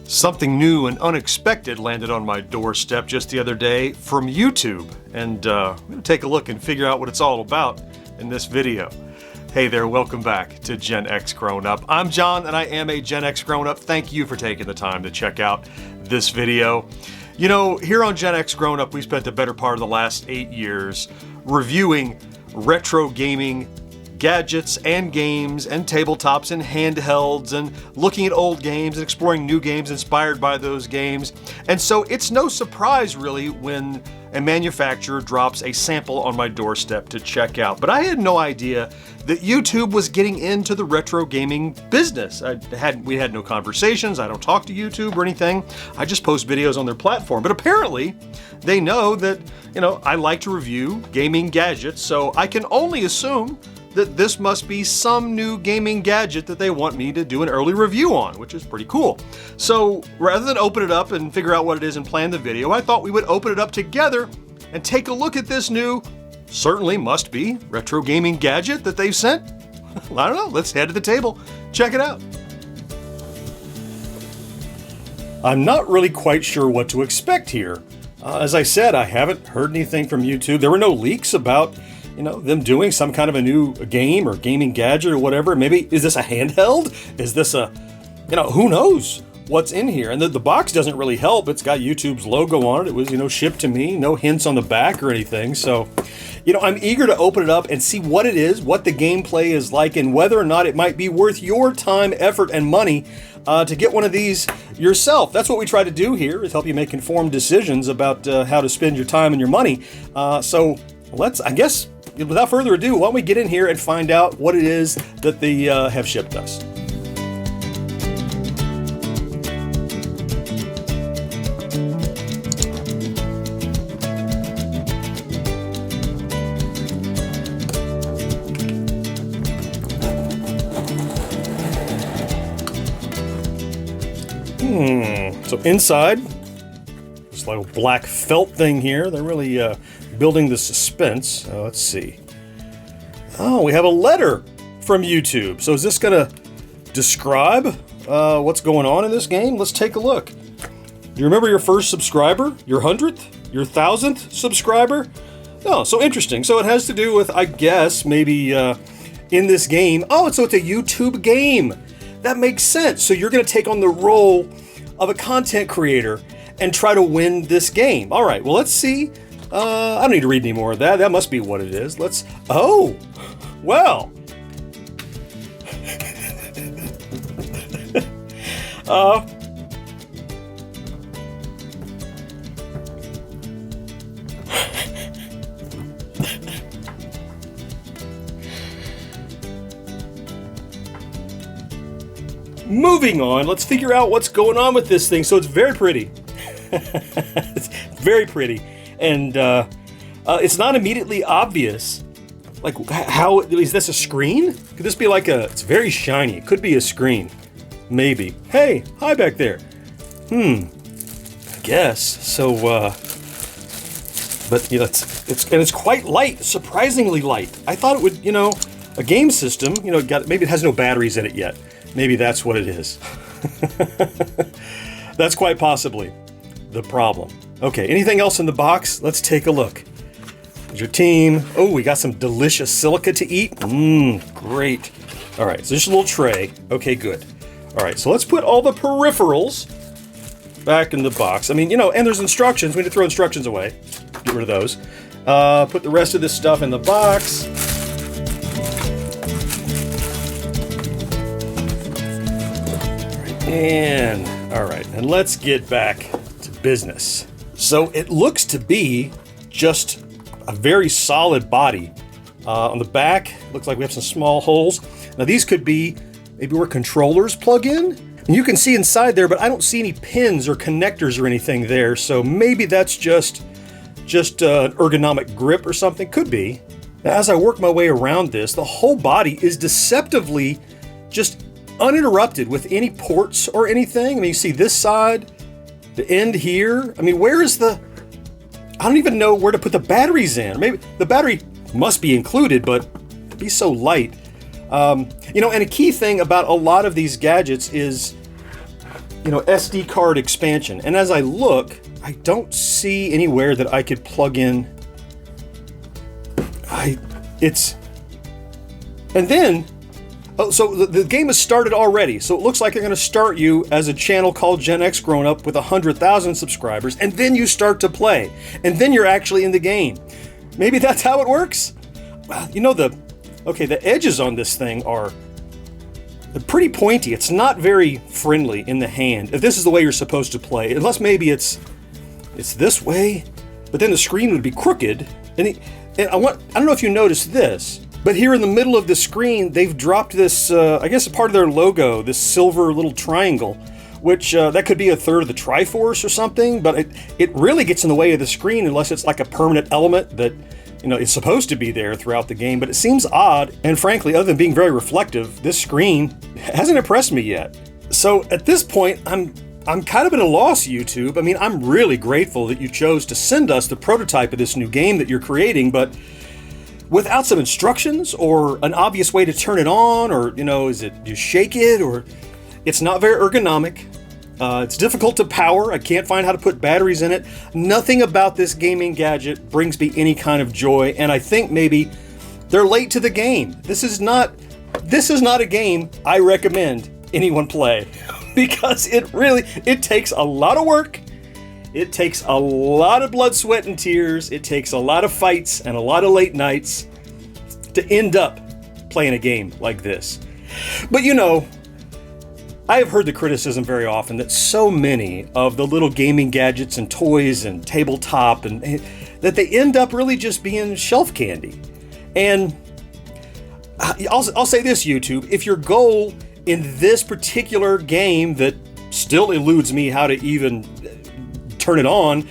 Something new and unexpected landed on my doorstep just the other day from YouTube, and I'm going to take a look and figure out what it's all about in this video. Hey there, welcome back to GenXGrownUp. I'm John, and I am a GenXGrownUp. Thank you for taking the time to check out this video. You know, here on GenXGrownUp, we spent the better part of the last 8 years reviewing retro gaming gadgets and games and tabletops and handhelds and looking at old games and exploring new games inspired by those games. And so it's no surprise really when a manufacturer drops a sample on my doorstep to check out. But I had no idea that YouTube was getting into the retro gaming business. We had no conversations. I don't talk to YouTube or anything. I just post videos on their platform. But apparently they know that, you know, I like to review gaming gadgets, so I can only assume that this must be some new gaming gadget that they want me to do an early review on, which is pretty cool. So rather than open it up and figure out what it is and plan the video, I thought we would open it up together and take a look at this new, certainly must be, retro gaming gadget that they've sent. I don't know, let's head to the table, check it out. I'm not really quite sure what to expect here. As I said, I haven't heard anything from YouTube. There were no leaks about them doing some kind of a new game or gaming gadget or whatever. Maybe, is this a handheld? Is this a, who knows what's in here? And the box doesn't really help. It's got YouTube's logo on it. It was, shipped to me. No hints on the back or anything. So, I'm eager to open it up and see what it is, what the gameplay is like, and whether or not it might be worth your time, effort, and money to get one of these yourself. That's what we try to do here, is help you make informed decisions about how to spend your time and your money. So let's, I guess, without further ado, why don't we get in here and find out what it is that they have shipped us. So inside, this little black felt thing here, they're really building the suspense. Let's see. Oh, we have a letter from YouTube. So is this going to describe what's going on in this game? Let's take a look. Do you remember your first subscriber? Your 100th? Your 1000th subscriber? Oh, so interesting. So it has to do with, I guess, maybe in this game. Oh, so it's a YouTube game. That makes sense. So you're going to take on the role of a content creator and try to win this game. All right, well, let's see. I don't need to read any more of that. That must be what it is. Oh, well. Moving on, let's figure out what's going on with this thing. So it's very pretty. It's very pretty. And it's not immediately obvious. Like, how is this a screen? Could this be like it's very shiny. It could be a screen. Maybe. Hey, hi back there. I guess. So, but it's quite light, surprisingly light. I thought it would, a game system, maybe it has no batteries in it yet. Maybe that's what it is. That's quite possibly the problem. Okay, anything else in the box? Let's take a look. There's your team. Oh, we got some delicious silica to eat. Great. All right, so just a little tray. Okay, good. All right, so let's put all the peripherals back in the box. I mean, and there's instructions. We need to throw instructions away. Get rid of those. Put the rest of this stuff in the box. All right, and let's get back to business. So it looks to be just a very solid body. On the back, looks like we have some small holes. Now these could be maybe where controllers plug in. And you can see inside there, but I don't see any pins or connectors or anything there. So maybe that's just an ergonomic grip or something. Could be. Now, as I work my way around this, the whole body is deceptively just uninterrupted with any ports or anything. I mean, you see this side, the end here. I mean, where is I don't even know where to put the batteries in. Maybe the battery must be included, but it'd be so light. And a key thing about a lot of these gadgets is SD card expansion. And as I look, I don't see anywhere that I could plug in. So the game has started already. So it looks like they're going to start you as a channel called GenXGrownUp with 100,000 subscribers, and then you start to play, and then you're actually in the game. Maybe that's how it works. The edges on this thing are pretty pointy. It's not very friendly in the hand. If this is the way you're supposed to play, unless maybe it's this way, but then the screen would be crooked. And I don't know if you noticed this, but here in the middle of the screen, they've dropped this, I guess a part of their logo, this silver little triangle, which that could be a third of the Triforce or something, but it really gets in the way of the screen unless it's like a permanent element that, is supposed to be there throughout the game. But it seems odd, and frankly, other than being very reflective, this screen hasn't impressed me yet. So at this point, I'm kind of at a loss, YouTube. I mean, I'm really grateful that you chose to send us the prototype of this new game that you're creating, but without some instructions or an obvious way to turn it on, or, is it you shake it, or it's not very ergonomic. It's difficult to power. I can't find how to put batteries in it. Nothing about this gaming gadget brings me any kind of joy, and I think maybe they're late to the game. This is not a game I recommend anyone play because it takes a lot of work. It takes a lot of blood, sweat, and tears. It takes a lot of fights and a lot of late nights to end up playing a game like this. But I have heard the criticism very often that so many of the little gaming gadgets and toys and tabletop and that they end up really just being shelf candy. And I'll say this, YouTube, if your goal in this particular game that still eludes me how to even turn it on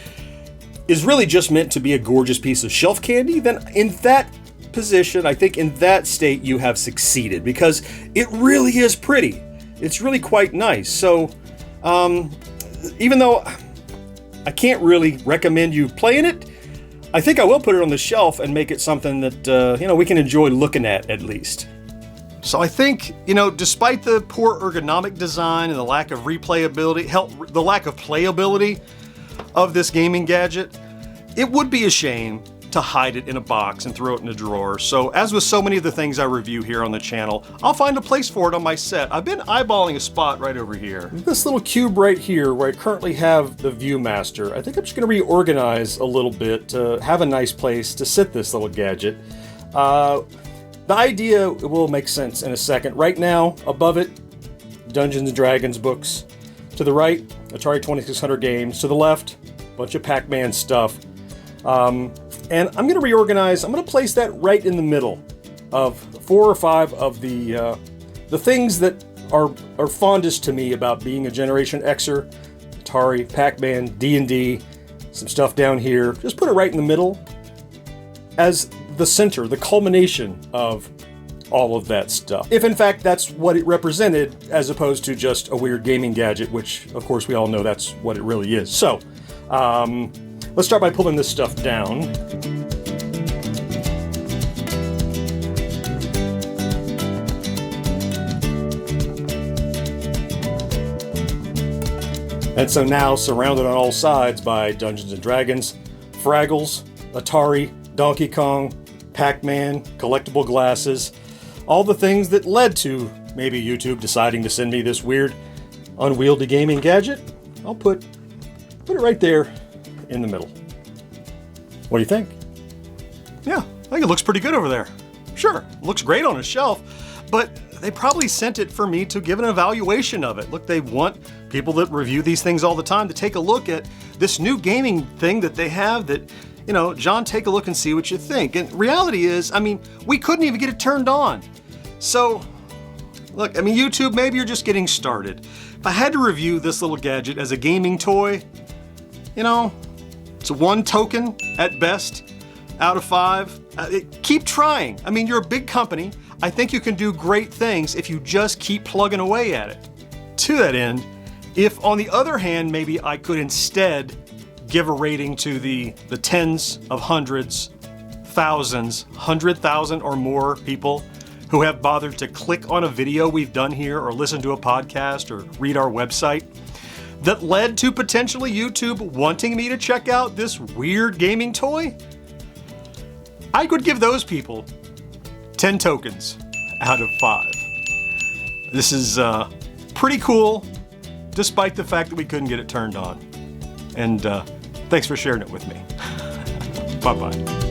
is really just meant to be a gorgeous piece of shelf candy, then in that position, I think in that state you have succeeded, because it really is pretty. It's really quite nice. So even though I can't really recommend you playing it, I think I will put it on the shelf and make it something that we can enjoy looking at least. So I think, despite the poor ergonomic design and the lack of replayability, the lack of playability of this gaming gadget, it would be a shame to hide it in a box and throw it in a drawer. So as with so many of the things I review here on the channel, I'll find a place for it on my set. I've been eyeballing a spot right over here. This little cube right here where I currently have the Viewmaster, I think I'm just going to reorganize a little bit to have a nice place to sit this little gadget. The idea will make sense in a second. Right now, above it, Dungeons & Dragons books. To the right, Atari 2600 games. To the left, a bunch of Pac-Man stuff. And I'm going to reorganize. I'm going to place that right in the middle of 4 or 5 of the things that are fondest to me about being a Generation Xer. Atari, Pac-Man, D&D, some stuff down here. Just put it right in the middle as the center, the culmination of all of that stuff. If in fact that's what it represented, as opposed to just a weird gaming gadget, which of course we all know that's what it really is. So, let's start by pulling this stuff down. And so now, surrounded on all sides by Dungeons & Dragons, Fraggles, Atari, Donkey Kong, Pac-Man, collectible glasses, all the things that led to maybe YouTube deciding to send me this weird, unwieldy gaming gadget, I'll put it right there in the middle. What do you think? Yeah, I think it looks pretty good over there. Sure, it looks great on a shelf, but they probably sent it for me to give an evaluation of it. Look, they want people that review these things all the time to take a look at this new gaming thing that they have that, John, take a look and see what you think. And reality is, we couldn't even get it turned on. So, look, YouTube, maybe you're just getting started. If I had to review this little gadget as a gaming toy, it's 1 token at best out of 5. Keep trying. You're a big company. I think you can do great things if you just keep plugging away at it. To that end, if on the other hand, maybe I could instead give a rating to the tens of hundreds, thousands, 100,000 or more people who have bothered to click on a video we've done here or listen to a podcast or read our website, that led to potentially YouTube wanting me to check out this weird gaming toy? I would give those people 10 tokens out of 5. This is pretty cool, despite the fact that we couldn't get it turned on. And thanks for sharing it with me. Bye-bye.